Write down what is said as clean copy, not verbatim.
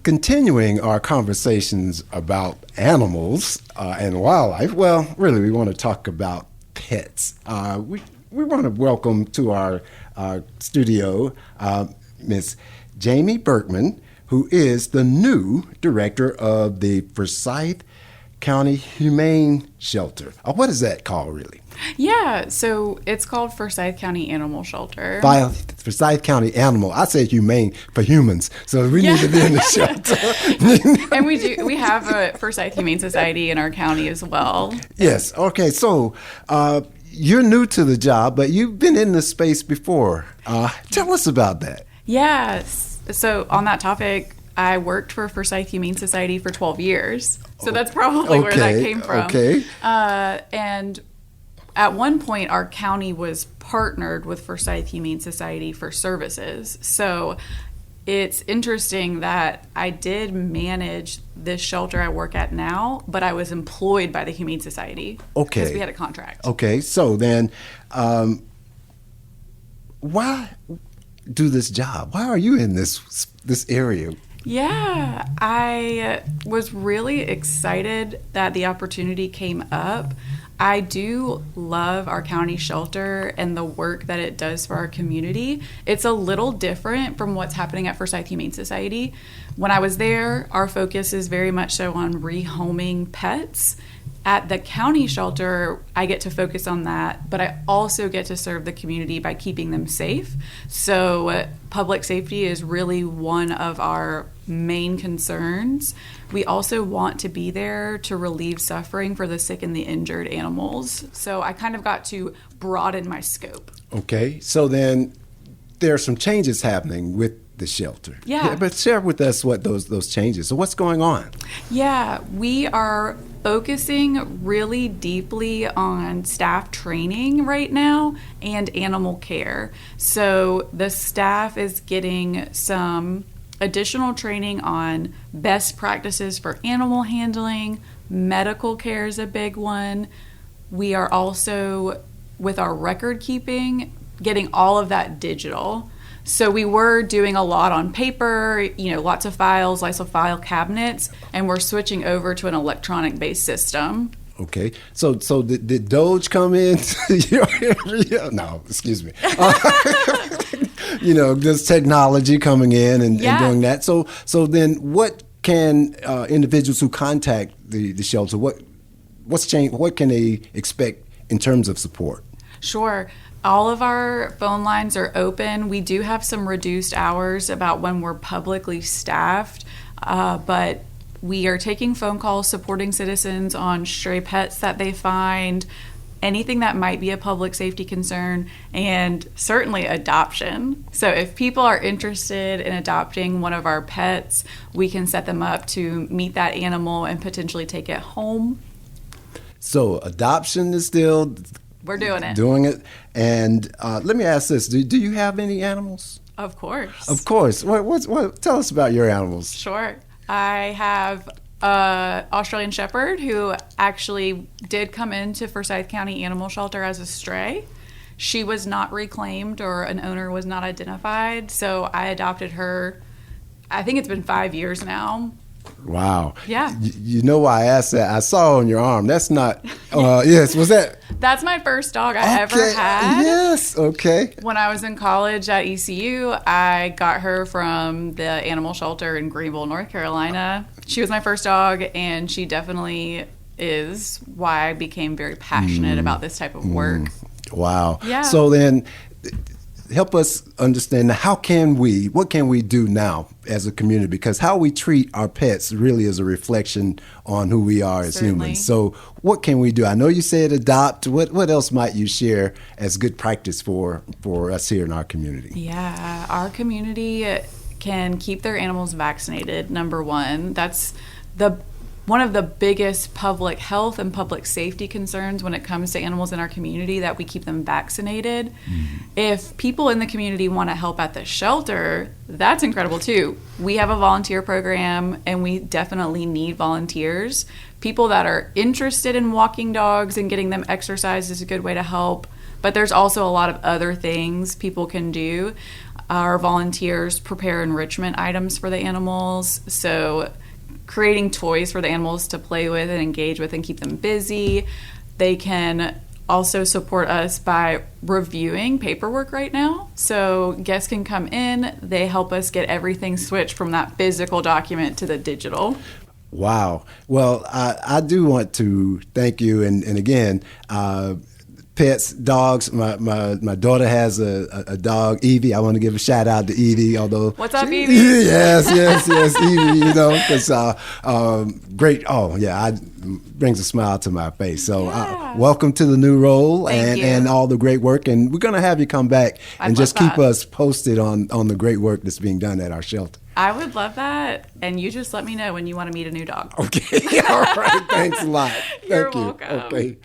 continuing our conversations about animals and wildlife, well, really, we want to talk about pets. We want to welcome to our studio Miss Jamie Bertman, who is the new director of the Forsyth County Humane Shelter. What is that called, really? Yeah, so it's called Forsyth County Animal Shelter. Forsyth County Animal. I say humane for humans, so we need to be in the shelter. And we have a Forsyth Humane Society in our county as well. Yes. Okay. So you're new to the job, but you've been in this space before. Tell us about that. Yes. So on that topic, I worked for Forsyth Humane Society for 12 years. So that's probably where that came from. Okay. And at one point, our county was partnered with Forsyth Humane Society for services. So it's interesting that I did manage this shelter I work at now, but I was employed by the Humane Society. Okay. Because we had a contract. Okay. So then, why do this job? Why are you in this area? Yeah, I was really excited that the opportunity came up. I do love our county shelter and the work that it does for our community. It's a little different from what's happening at Forsyth Humane Society. When I was there, our focus is very much so on rehoming pets. At the county shelter, I get to focus on that, but I also get to serve the community by keeping them safe. So public safety is really one of our main concerns. We also want to be there to relieve suffering for the sick and the injured animals. So I kind of got to broaden my scope. Okay, so then there are some changes happening with the shelter. Yeah. But share with us what those changes. So what's going on? Yeah, we are focusing really deeply on staff training right now and animal care. So the staff is getting some additional training on best practices for animal handling. Medical care is a big one. We are also, with our record keeping, getting all of that digital. So we were doing a lot on paper, lots of files, lots of file cabinets, and we're switching over to an electronic-based system. Okay. So did Doge come in? No, excuse me. There's technology coming in and doing that. So then what can individuals who contact the shelter, what's changed? What can they expect in terms of support? Sure. All of our phone lines are open. We do have some reduced hours about when we're publicly staffed, but we are taking phone calls supporting citizens on stray pets that they find, anything that might be a public safety concern, and certainly adoption. So if people are interested in adopting one of our pets, we can set them up to meet that animal and potentially take it home. So adoption is still... We're doing it. Doing it. And let me ask this. Do you have any animals? Of course. Of course. What, tell us about your animals. Sure. I have an Australian Shepherd who actually did come into Forsyth County Animal Shelter as a stray. She was not reclaimed or an owner was not identified, so I adopted her. I think it's been 5 years now. Wow. Yeah. You know why I asked that? I saw on your arm. That's not, yes, was that? That's my first dog I ever had. Yes, okay. When I was in college at ECU, I got her from the animal shelter in Greenville, North Carolina. She was my first dog, and she definitely is why I became very passionate about this type of work. Wow. Yeah. So then, help us understand what can we do now as a community? Because how we treat our pets really is a reflection on who we are as humans. So what can we do? I know you said adopt. What else might you share as good practice for us here in our community? Yeah, our community can keep their animals vaccinated, number one. That's one of the biggest public health and public safety concerns when it comes to animals in our community, that we keep them vaccinated. If people in the community want to help at the shelter, that's incredible too. We have a volunteer program, and we definitely need volunteers. People that are interested in walking dogs and getting them exercise is a good way to help, but there's also a lot of other things people can do. Our volunteers prepare enrichment items for the animals. So creating toys for the animals to play with and engage with and keep them busy. They can also support us by reviewing paperwork right now. So guests can come in, they help us get everything switched from that physical document to the digital. Wow. Well, I do want to thank you. And again, pets, dogs. My daughter has a dog, Evie. I want to give a shout out to Evie. Although, what's up, Evie? Yes, Evie. You know, because great. Oh, yeah, brings a smile to my face. So, welcome to the new role and all the great work. And we're going to have you come back and just keep us posted on the great work that's being done at our shelter. I would love that. And you just let me know when you want to meet a new dog. Okay. All right. Thanks a lot. You're Thank you. welcome. Okay.